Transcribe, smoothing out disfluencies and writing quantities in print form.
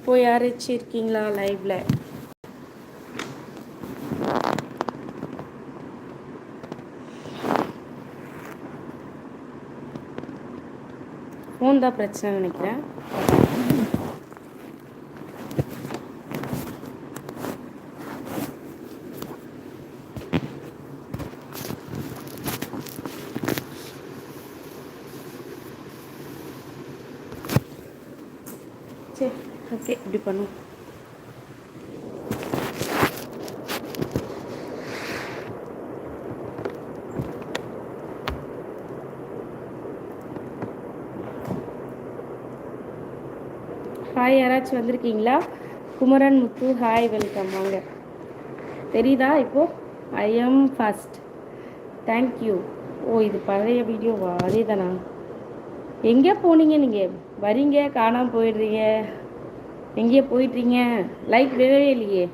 போய் யாராச்சும் இருக்கீங்களா லைவ்ல? ஃபோன் தான் பிரச்சனை நினைக்கிறேன். சரி, ஓகே, இப்படி பண்ணும். ஹாய், யாராச்சும் வந்திருக்கீங்களா? குமரன் முத்து, ஹாய், வெல்கம். வாங்க. தெரியுதா இப்போது? I am first. தேங்க்யூ. ஓ, இது பழைய வீடியோவா? அதே தானா? எங்கே போனீங்க நீங்கள்? வரீங்க, காணாமல் போயிடுறீங்க. எங்கேயே போயிட்டீங்க? லைக் விழவே இல்லையே.